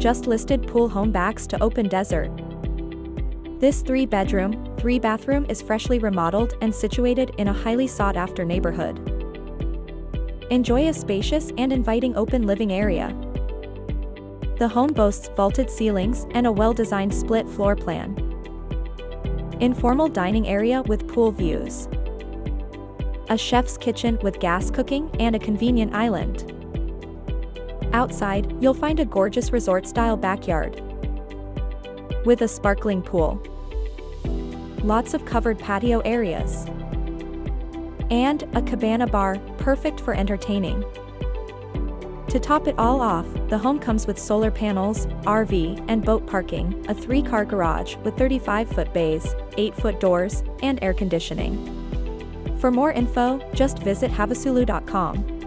just listed pool home backs to open desert. This 3-bedroom, 3-bathroom is freshly remodeled and situated in a highly sought-after neighborhood. Enjoy a spacious and inviting open living area. The home boasts vaulted ceilings and a well-designed split floor plan. Informal dining area with pool views. A chef's kitchen with gas cooking and a convenient island. Outside, you'll find a gorgeous resort-style backyard with a sparkling pool, lots of covered patio areas, and a cabana bar, perfect for entertaining. To top it all off, the home comes with solar panels, RV and boat parking, a 3-car garage with 35-foot bays, 8-foot doors, and air conditioning. For more info, just visit HavasuLew.com.